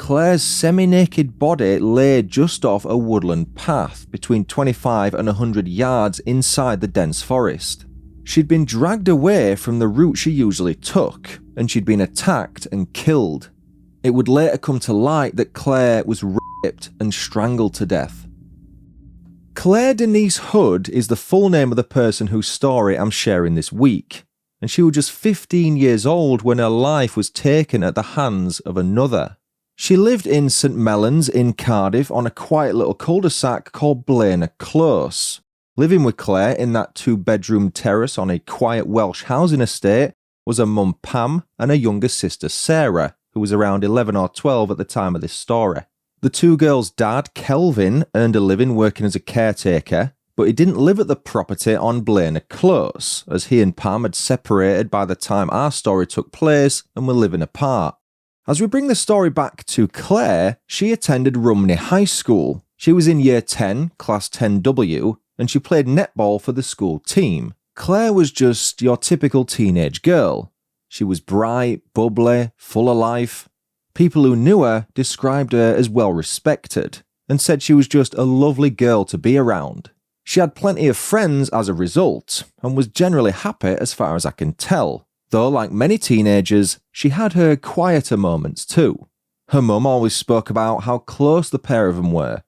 Claire's semi-naked body lay just off a woodland path between 25 and 100 yards inside the dense forest. She'd been dragged away from the route she usually took, and she'd been attacked and killed. It would later come to light that Claire was raped and strangled to death. Claire Denise Hood is the full name of the person whose story I'm sharing this week, and she was just 15 years old when her life was taken at the hands of another. She lived in St Mellons in Cardiff on a quiet little cul-de-sac called Blaenau Close. Living with Claire in that 2-bedroom terrace on a quiet Welsh housing estate was her mum Pam and her younger sister Sarah, who was around 11 or 12 at the time of this story. The two girls' dad, Kelvin, earned a living working as a caretaker, but he didn't live at the property on Blaenau Close, as he and Pam had separated by the time our story took place and were living apart. As we bring the story back to Claire, she attended Rumney High School. She was in Year 10, Class 10W, and she played netball for the school team. Claire was just your typical teenage girl. She was bright, bubbly, full of life. People who knew her described her as well respected, and said she was just a lovely girl to be around. She had plenty of friends as a result, and was generally happy as far as I can tell. Though, like many teenagers, she had her quieter moments too. Her mum always spoke about how close the pair of them were.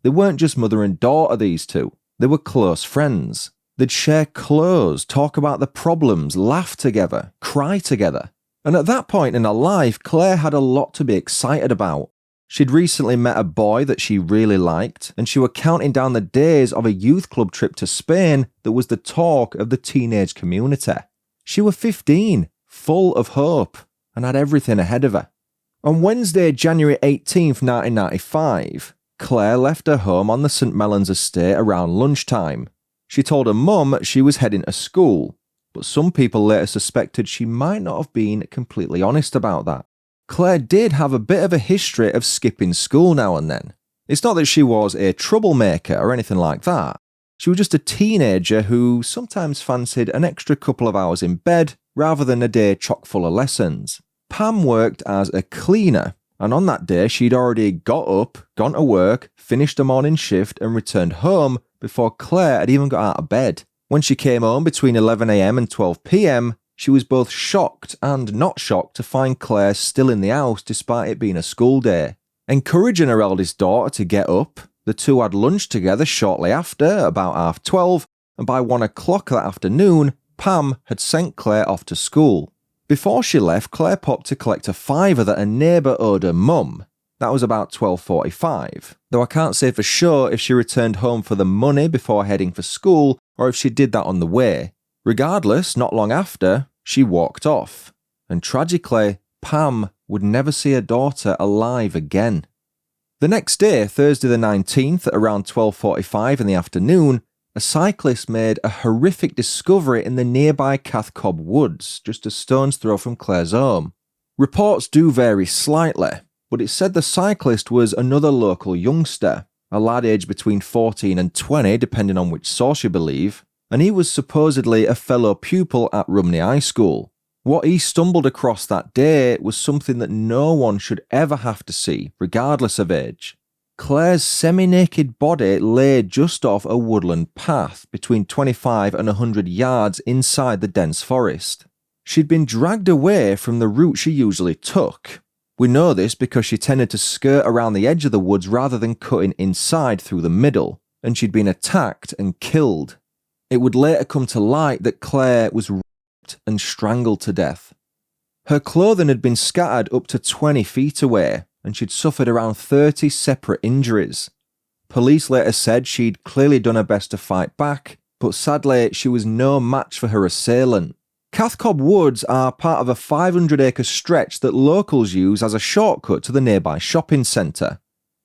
They weren't just mother and daughter, these two. They were close friends. They'd share clothes, talk about the problems, laugh together, cry together. And at that point in her life, Claire had a lot to be excited about. She'd recently met a boy that she really liked, and she were counting down the days of a youth club trip to Spain that was the talk of the teenage community. She was 15, full of hope, and had everything ahead of her. On Wednesday, January 18th, 1995, Claire left her home on the St Mellons estate around lunchtime. She told her mum she was heading to school, but some people later suspected she might not have been completely honest about that. Claire did have a bit of a history of skipping school now and then. It's not that she was a troublemaker or anything like that. She was just a teenager who sometimes fancied an extra couple of hours in bed rather than a day chock full of lessons. Pam worked as a cleaner, and on that day she'd already got up, gone to work, finished a morning shift and returned home before Claire had even got out of bed. When she came home between 11 AM and 12 PM, she was both shocked and not shocked to find Claire still in the house despite it being a school day. Encouraging her eldest daughter to get up, the two had lunch together shortly after, about 12:30, and by 1 o'clock that afternoon, Pam had sent Claire off to school. Before she left, Claire popped to collect a fiver that a neighbour owed her mum. That was about 12:45, though I can't say for sure if she returned home for the money before heading for school or if she did that on the way. Regardless, not long after, she walked off, and tragically, Pam would never see her daughter alive again. The next day, Thursday the 19th, at around 12:45 in the afternoon, a cyclist made a horrific discovery in the nearby Cath-Cobb Woods, just a stone's throw from Claire's home. Reports do vary slightly, but it said the cyclist was another local youngster, a lad aged between 14 and 20, depending on which source you believe, and he was supposedly a fellow pupil at Rumney High School. What he stumbled across that day was something that no one should ever have to see, regardless of age. Claire's semi-naked body lay just off a woodland path between 25 and 100 yards inside the dense forest. She'd been dragged away from the route she usually took. We know this because she tended to skirt around the edge of the woods rather than cutting inside through the middle, and she'd been attacked and killed. It would later come to light that Claire was and strangled to death. Her clothing had been scattered up to 20 feet away, and she'd suffered around 30 separate injuries. Police later said she'd clearly done her best to fight back, but sadly she was no match for her assailant. Cath-Cobb Woods are part of a 500-acre stretch that locals use as a shortcut to the nearby shopping centre.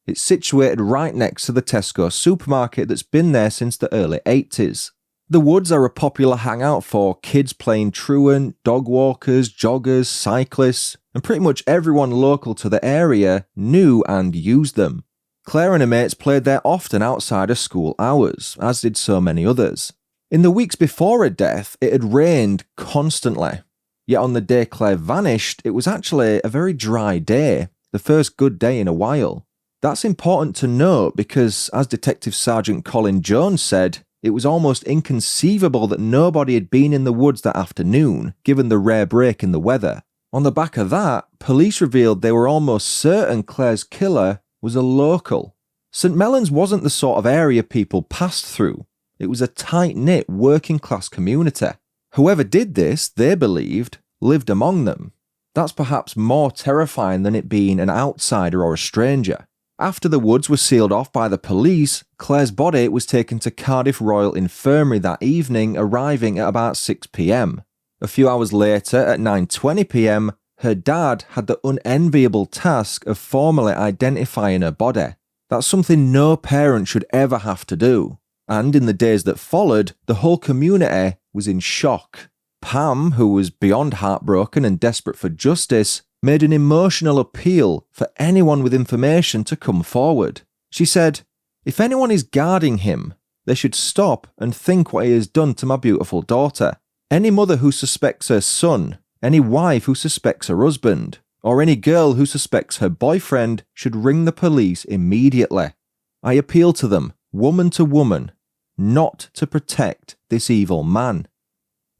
It's situated right next to the Tesco supermarket that's been there since the early 80s. The woods are a popular hangout for kids playing truant, dog walkers, joggers, cyclists, and pretty much everyone local to the area knew and used them. Claire and her mates played there often outside of school hours, as did so many others. In the weeks before her death, it had rained constantly. Yet on the day Claire vanished, it was actually a very dry day. the first good day in a while. That's important to note because, as Detective Sergeant Colin Jones said, it was almost inconceivable that nobody had been in the woods that afternoon, given the rare break in the weather. On the back of that, police revealed they were almost certain Claire's killer was a local. St Mellons wasn't the sort of area people passed through. It was a tight-knit working-class community. Whoever did this, they believed, lived among them. That's perhaps more terrifying than it being an outsider or a stranger. After the woods were sealed off by the police, Claire's body was taken to Cardiff Royal Infirmary that evening, arriving at about 6 p.m. A few hours later, at 9:20 p.m, her dad had the unenviable task of formally identifying her body. That's something no parent should ever have to do. And in the days that followed, the whole community was in shock. Pam, who was beyond heartbroken and desperate for justice, made an emotional appeal for anyone with information to come forward. She said, "If anyone is guarding him, they should stop and think what he has done to my beautiful daughter. Any mother who suspects her son, any wife who suspects her husband, or any girl who suspects her boyfriend should ring the police immediately. I appeal to them, woman to woman, not to protect this evil man."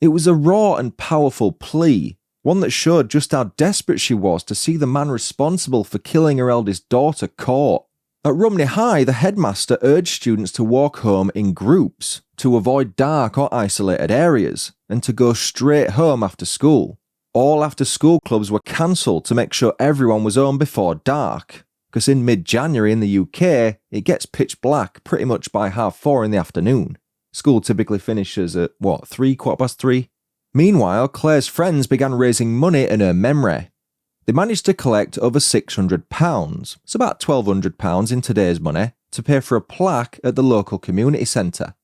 It was a raw and powerful plea, one that showed just how desperate she was to see the man responsible for killing her eldest daughter caught. At Rumney High, the headmaster urged students to walk home in groups, to avoid dark or isolated areas, and to go straight home after school. All after-school clubs were cancelled to make sure everyone was home before dark, because in mid-January in the UK, it gets pitch black pretty much by 4:30 in the afternoon. School typically finishes at, 3:15? Meanwhile, Claire's friends began raising money in her memory. They managed to collect over £600, it's about £1,200 in today's money, to pay for a plaque at the local community centre.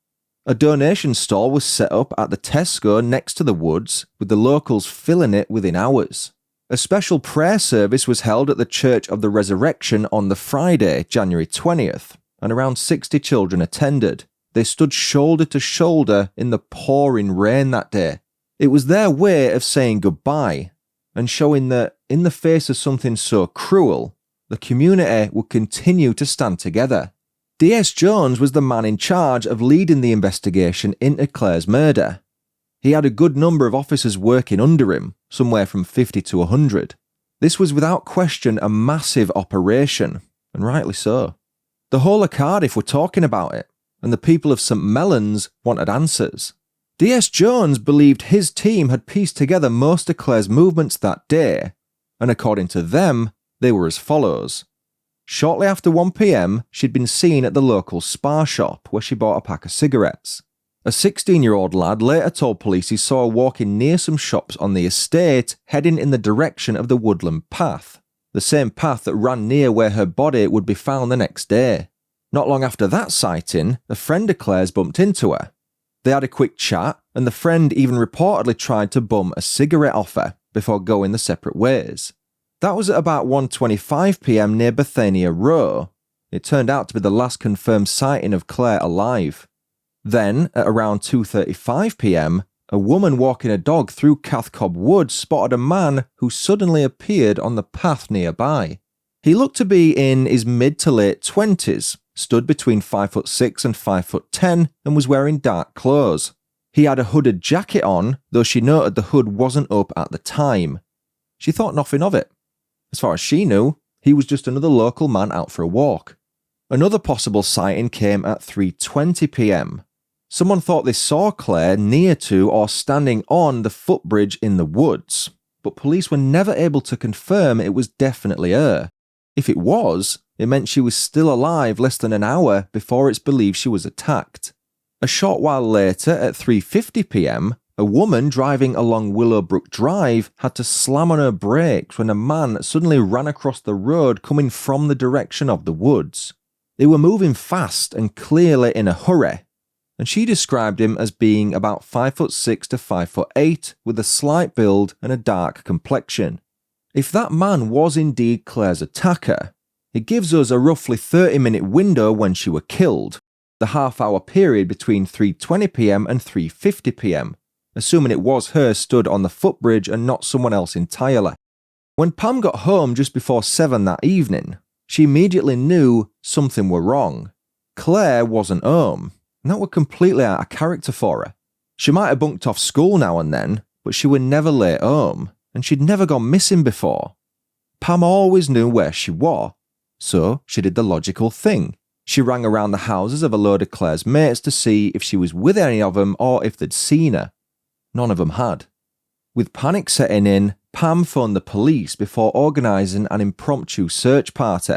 A donation stall was set up at the Tesco next to the woods, with the locals filling it within hours. A special prayer service was held at the Church of the Resurrection on the Friday, January 20th, and around 60 children attended. They stood shoulder to shoulder in the pouring rain that day. It was their way of saying goodbye and showing that, in the face of something so cruel, the community would continue to stand together. DS Jones was the man in charge of leading the investigation into Claire's murder. He had a good number of officers working under him, somewhere from 50 to 100. This was without question a massive operation, and rightly so. The whole of Cardiff were talking about it, and the people of St Mellons wanted answers. DS Jones believed his team had pieced together most of Claire's movements that day, and according to them, they were as follows. Shortly after 1 p.m, she'd been seen at the local Spar shop where she bought a pack of cigarettes. A 16-year-old lad later told police he saw her walking near some shops on the estate, heading in the direction of the woodland path, the same path that ran near where her body would be found the next day. Not long after that sighting, a friend of Claire's bumped into her. They had a quick chat, and the friend even reportedly tried to bum a cigarette off her before going their separate ways. That was at about 1:25 p.m. near Bethania Row. It turned out to be the last confirmed sighting of Claire alive. Then, at around 2:35 p.m, a woman walking a dog through Cath-Cobb Woods spotted a man who suddenly appeared on the path nearby. He looked to be in his mid to late 20s, stood between 5'6" and 5'10", and was wearing dark clothes. He had a hooded jacket on, though she noted the hood wasn't up at the time. She thought nothing of it. As far as she knew, he was just another local man out for a walk. Another possible sighting came at 3:20 p.m. Someone thought they saw Claire near to or standing on the footbridge in the woods, but police were never able to confirm it was definitely her. If it was, it meant she was still alive less than an hour before it's believed she was attacked. A short while later, at 3:50 p.m, a woman driving along Willowbrook Drive had to slam on her brakes when a man suddenly ran across the road coming from the direction of the woods. They were moving fast and clearly in a hurry, and she described him as being about 5'6" to 5'8", with a slight build and a dark complexion. If that man was indeed Claire's attacker, it gives us a roughly 30-minute window when she were killed, the half-hour period between 3:20 p.m. and 3:50 p.m, assuming it was her stood on the footbridge and not someone else entirely. When Pam got home just before 7 that evening, she immediately knew something were wrong. Claire wasn't home, and that were completely out of character for her. She might have bunked off school now and then, but she were never late home, and she'd never gone missing before. Pam always knew where she was, so she did the logical thing. She rang around the houses of a load of Claire's mates to see if she was with any of them or if they'd seen her. None of them had. With panic setting in, Pam phoned the police before organising an impromptu search party.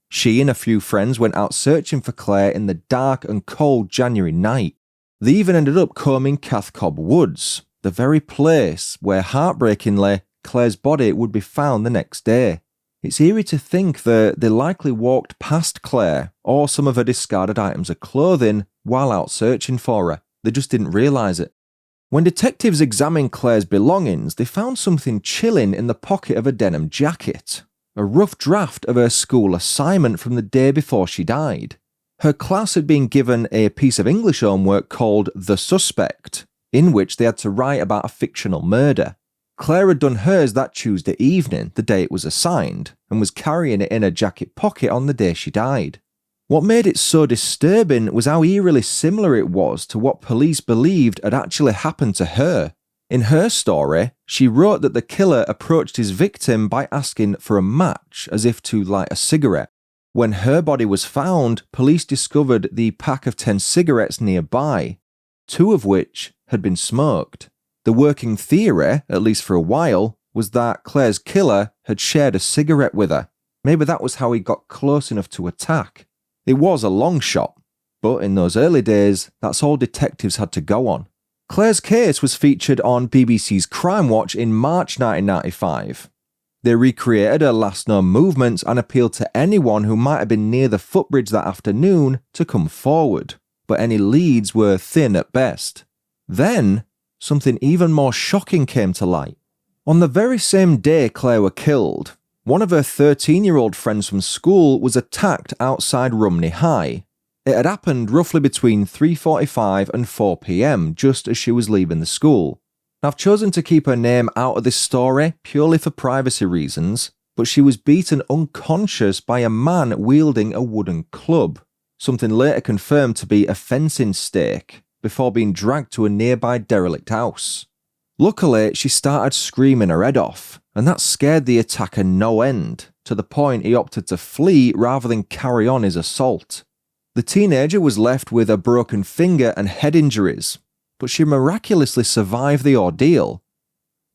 She and a few friends went out searching for Claire in the dark and cold January night. They even ended up combing Cath-Cobb Woods, the very place where, heartbreakingly, Claire's body would be found the next day. It's eerie to think that they likely walked past Claire or some of her discarded items of clothing while out searching for her. They just didn't realise it. When detectives examined Claire's belongings, they found something chilling in the pocket of a denim jacket. A rough draft of her school assignment from the day before she died. Her class had been given a piece of English homework called The Suspect, in which they had to write about a fictional murder. Claire had done hers that Tuesday evening, the day it was assigned, and was carrying it in her jacket pocket on the day she died. What made it so disturbing was how eerily similar it was to what police believed had actually happened to her. In her story, she wrote that the killer approached his victim by asking for a match as if to light a cigarette. When her body was found, police discovered the pack of 10 cigarettes nearby, 2 of which had been smoked. The working theory, at least for a while, was that Claire's killer had shared a cigarette with her. Maybe that was how he got close enough to attack. It was a long shot, but in those early days, that's all detectives had to go on. Claire's case was featured on BBC's Crime Watch in March 1995. They recreated her last known movements and appealed to anyone who might have been near the footbridge that afternoon to come forward, but any leads were thin at best. Then, something even more shocking came to light. On the very same day Claire were killed, one of her 13-year-old friends from school was attacked outside Rumney High. It had happened roughly between 3:45 and 4 p.m, just as she was leaving the school. I've chosen to keep her name out of this story purely for privacy reasons, but she was beaten unconscious by a man wielding a wooden club, something later confirmed to be a fencing stake, before being dragged to a nearby derelict house. Luckily, she started screaming her head off, and that scared the attacker no end, to the point he opted to flee rather than carry on his assault. The teenager was left with a broken finger and head injuries, but she miraculously survived the ordeal.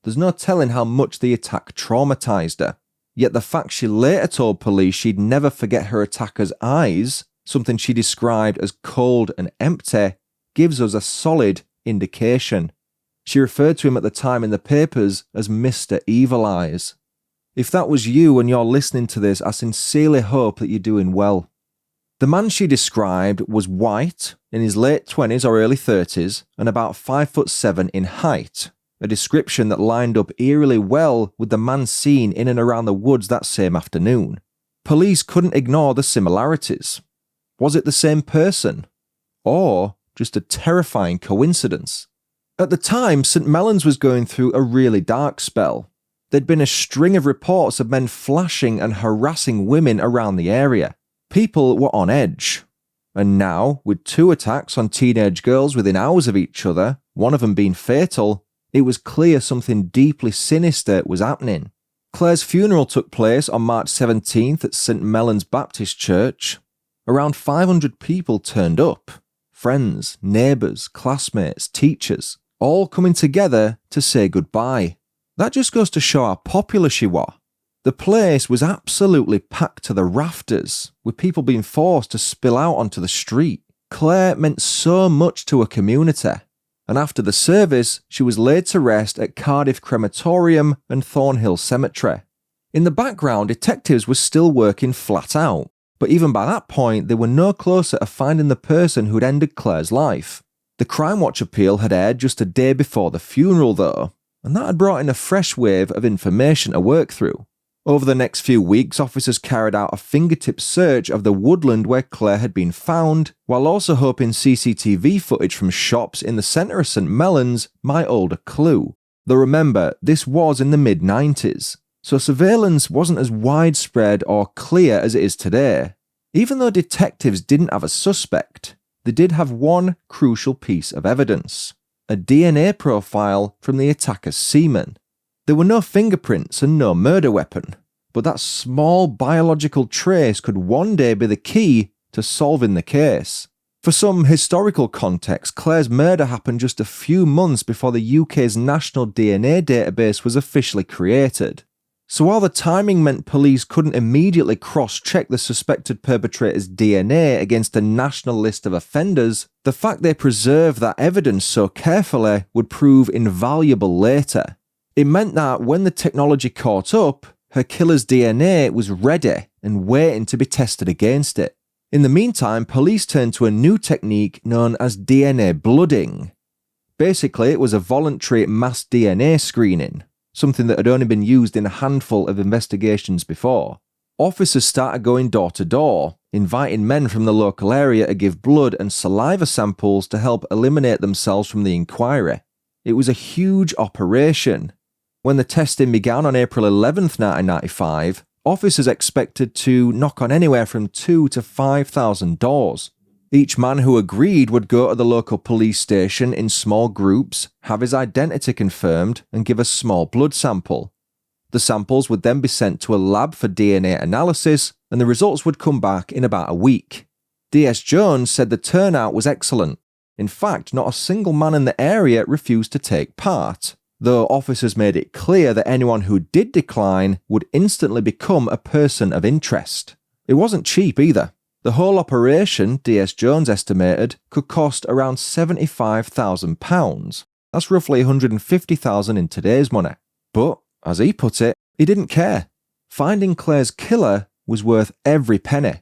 There's no telling how much the attack traumatized her, yet the fact she later told police she'd never forget her attacker's eyes, something she described as cold and empty, gives us a solid indication. She referred to him at the time in the papers as Mr. Evil Eyes. If that was you and you're listening to this, I sincerely hope that you're doing well. The man she described was white, in his late 20s or early 30s, and about 5'7" in height, a description that lined up eerily well with the man seen in and around the woods that same afternoon. Police couldn't ignore the similarities. Was it the same person? Or just a terrifying coincidence? At the time, St Mellons was going through a really dark spell. There'd been a string of reports of men flashing and harassing women around the area. People were on edge. And now, with 2 attacks on teenage girls within hours of each other, one of them being fatal, it was clear something deeply sinister was happening. Claire's funeral took place on March 17th at St Mellons Baptist Church. Around 500 people turned up. Friends, neighbours, classmates, teachers, all coming together to say goodbye. That just goes to show how popular she was. The place was absolutely packed to the rafters, with people being forced to spill out onto the street. Claire meant so much to her community, and after the service, she was laid to rest at Cardiff Crematorium and Thornhill Cemetery. In the background, detectives were still working flat out, but even by that point, they were no closer to finding the person who'd ended Claire's life. The Crime Watch appeal had aired just a day before the funeral, though, and that had brought in a fresh wave of information to work through. Over the next few weeks, officers carried out a fingertip search of the woodland where Claire had been found, while also hoping CCTV footage from shops in the centre of St Mellons might hold a clue. Though remember, this was in the mid-90s, so surveillance wasn't as widespread or clear as it is today. Even though detectives didn't have a suspect, they did have one crucial piece of evidence: a DNA profile from the attacker's semen. There were no fingerprints and no murder weapon, but that small biological trace could one day be the key to solving the case. For some historical context, Claire's murder happened just a few months before the UK's national DNA database was officially created. So while the timing meant police couldn't immediately cross-check the suspected perpetrator's DNA against a national list of offenders, the fact they preserved that evidence so carefully would prove invaluable later. It meant that when the technology caught up, her killer's DNA was ready and waiting to be tested against it. In the meantime, police turned to a new technique known as DNA blooding. Basically, it was a voluntary mass DNA screening, something that had only been used in a handful of investigations before. Officers started going door to door, inviting men from the local area to give blood and saliva samples to help eliminate themselves from the inquiry. It was a huge operation. When the testing began on April 11th, 1995, officers expected to knock on anywhere from 2,000 to 5,000 doors. Each man who agreed would go to the local police station in small groups, have his identity confirmed, and give a small blood sample. The samples would then be sent to a lab for DNA analysis, and the results would come back in about a week. DS Jones said the turnout was excellent. In fact, not a single man in the area refused to take part, though officers made it clear that anyone who did decline would instantly become a person of interest. It wasn't cheap either. The whole operation, DS Jones estimated, could cost around £75,000. That's roughly $150,000 in today's money. But, as he put it, he didn't care. Finding Claire's killer was worth every penny.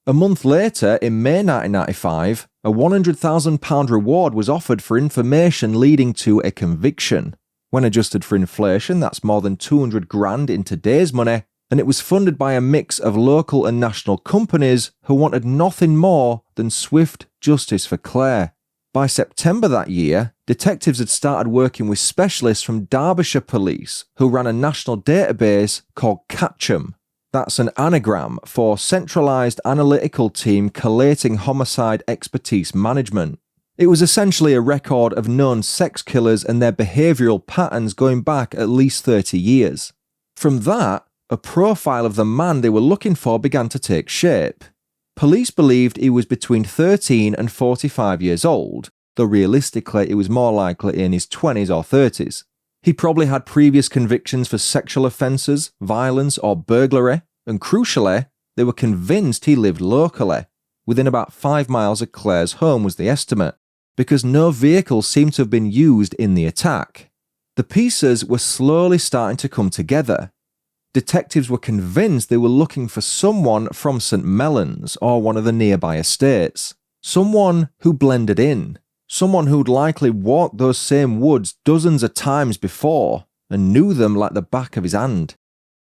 A month later, in May 1995, a £100,000 reward was offered for information leading to a conviction. When adjusted for inflation, that's more than $200,000 in today's money, and it was funded by a mix of local and national companies who wanted nothing more than swift justice for Claire. By September that year, detectives had started working with specialists from Derbyshire Police who ran a national database called CATCHM. That's an anagram for Centralised Analytical Team Collating Homicide Expertise Management. It was essentially a record of known sex killers and their behavioural patterns going back at least 30 years. From that, a profile of the man they were looking for began to take shape. Police believed he was between 13 and 45 years old, though realistically he was more likely in his 20s or 30s. He probably had previous convictions for sexual offences, violence or burglary, and crucially, they were convinced he lived locally. Within about 5 miles of Claire's home was the estimate, because no vehicle seemed to have been used in the attack. The pieces were slowly starting to come together. Detectives were convinced they were looking for someone from St Mellons or one of the nearby estates. Someone who blended in. Someone who'd likely walked those same woods dozens of times before and knew them like the back of his hand.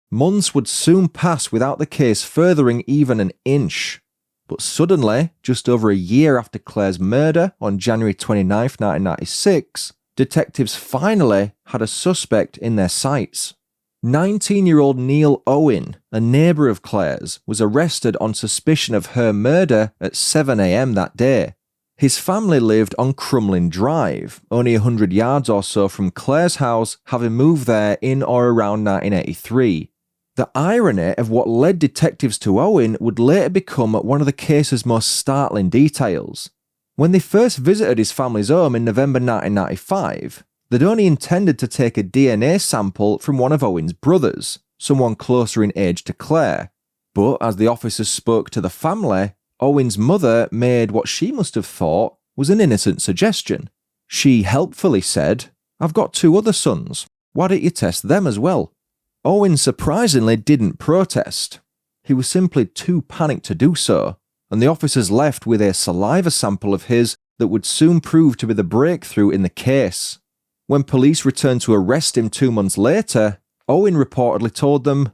Months would soon pass without the case furthering even an inch. But suddenly, just over a year after Claire's murder on January 29, 1996, detectives finally had a suspect in their sights. 19-year-old Neil Owen, a neighbour of Claire's, was arrested on suspicion of her murder at 7 a.m. that day. His family lived on Crumlin Drive, only 100 yards or so from Claire's house, having moved there in or around 1983. The irony of what led detectives to Owen would later become one of the case's most startling details. When they first visited his family's home in November 1995, they'd only intended to take a DNA sample from one of Owen's brothers, someone closer in age to Claire. But as the officers spoke to the family, Owen's mother made what she must have thought was an innocent suggestion. She helpfully said, "I've got 2 other sons. Why don't you test them as well?" Owen surprisingly didn't protest. He was simply too panicked to do so, and the officers left with a saliva sample of his that would soon prove to be the breakthrough in the case. When police returned to arrest him 2 months later, Owen reportedly told them,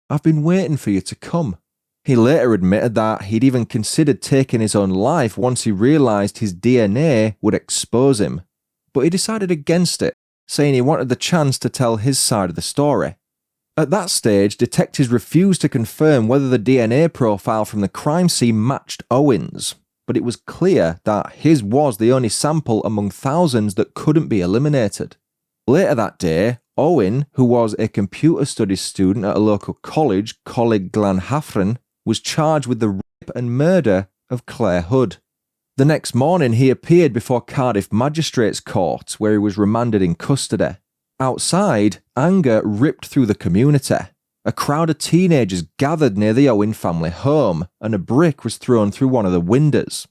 "I've been waiting for you to come." He later admitted that he'd even considered taking his own life once he realised his DNA would expose him. But he decided against it, saying he wanted the chance to tell his side of the story. At that stage, detectives refused to confirm whether the DNA profile from the crime scene matched Owen's, but it was clear that his was the only sample among thousands that couldn't be eliminated. Later that day, Owen, who was a computer studies student at a local college, Coleg Glanhafren, was charged with the rape and murder of Claire Hood. The next morning, he appeared before Cardiff Magistrates Court, where he was remanded in custody. Outside, anger ripped through the community. A crowd of teenagers gathered near the Owen family home, and a brick was thrown through one of the windows.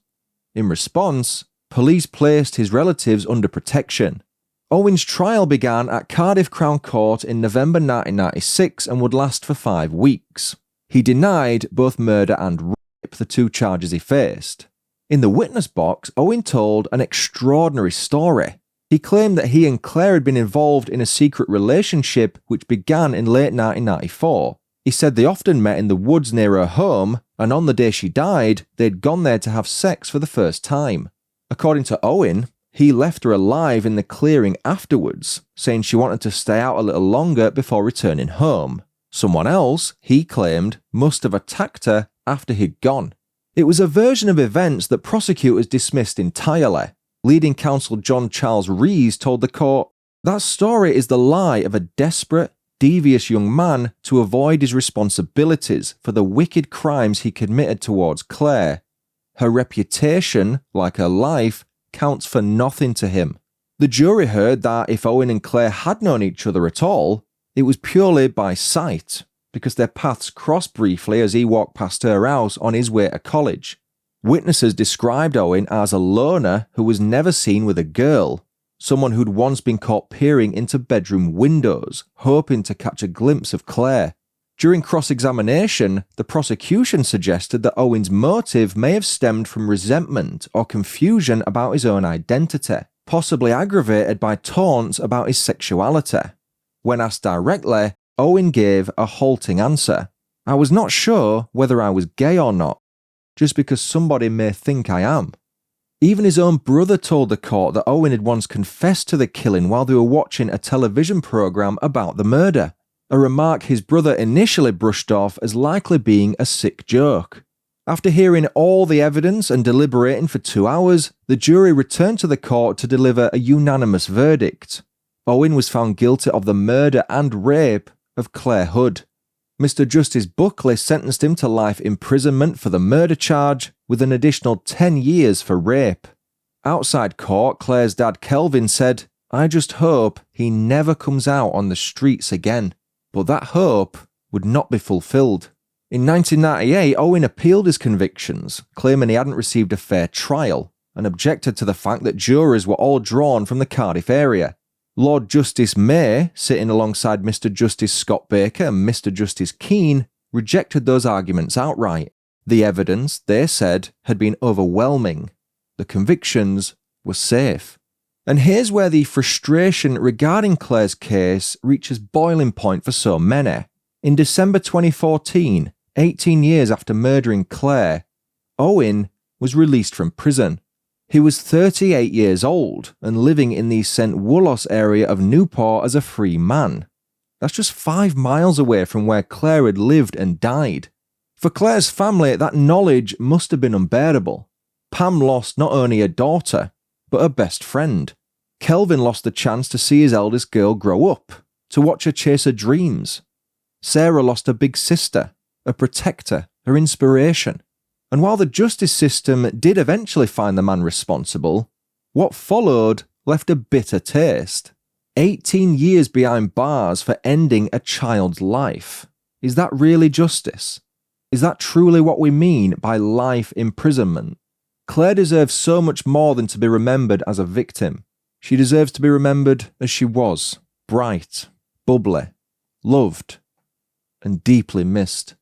In response, police placed his relatives under protection. Owen's trial began at Cardiff Crown Court in November 1996 and would last for 5 weeks. He denied both murder and rape, the 2 charges he faced. In the witness box, Owen told an extraordinary story. He claimed that he and Claire had been involved in a secret relationship which began in late 1994. He said they often met in the woods near her home, and on the day she died, they'd gone there to have sex for the first time. According to Owen, he left her alive in the clearing afterwards, saying she wanted to stay out a little longer before returning home. Someone else, he claimed, must have attacked her after he'd gone. It was a version of events that prosecutors dismissed entirely. Leading counsel John Charles Rees told the court, "That story is the lie of a desperate, devious young man to avoid his responsibilities for the wicked crimes he committed towards Claire. Her reputation, like her life, counts for nothing to him." The jury heard that if Owen and Claire had known each other at all, it was purely by sight, because their paths crossed briefly as he walked past her house on his way to college. Witnesses described Owen as a loner who was never seen with a girl, someone who'd once been caught peering into bedroom windows, hoping to catch a glimpse of Claire. During cross-examination, the prosecution suggested that Owen's motive may have stemmed from resentment or confusion about his own identity, possibly aggravated by taunts about his sexuality. When asked directly, Owen gave a halting answer. "I was not sure whether I was gay or not, just because somebody may think I am." Even his own brother told the court that Owen had once confessed to the killing while they were watching a television program about the murder, a remark his brother initially brushed off as likely being a sick joke. After hearing all the evidence and deliberating for 2 hours, the jury returned to the court to deliver a unanimous verdict. Owen was found guilty of the murder and rape of Claire Hood. Mr. Justice Buckley sentenced him to life imprisonment for the murder charge, with an additional 10 years for rape. Outside court, Claire's dad Kelvin said, "I just hope he never comes out on the streets again." But that hope would not be fulfilled. In 1998, Owen appealed his convictions, claiming he hadn't received a fair trial, and objected to the fact that jurors were all drawn from the Cardiff area. Lord Justice May, sitting alongside Mr. Justice Scott Baker and Mr. Justice Keane, rejected those arguments outright. The evidence, they said, had been overwhelming. The convictions were safe. And here's where the frustration regarding Claire's case reaches boiling point for so many. In December 2014, 18 years after murdering Claire, Owen was released from prison. He was 38 years old and living in the St Mellons area of Newport as a free man. That's just 5 miles away from where Claire had lived and died. For Claire's family, that knowledge must have been unbearable. Pam lost not only a daughter, but her best friend. Kelvin lost the chance to see his eldest girl grow up, to watch her chase her dreams. Sarah lost her big sister, a protector, her inspiration. And while the justice system did eventually find the man responsible, what followed left a bitter taste. 18 years behind bars for ending a child's life. Is that really justice? Is that truly what we mean by life imprisonment? Claire deserves so much more than to be remembered as a victim. She deserves to be remembered as she was, bright, bubbly, loved, and deeply missed.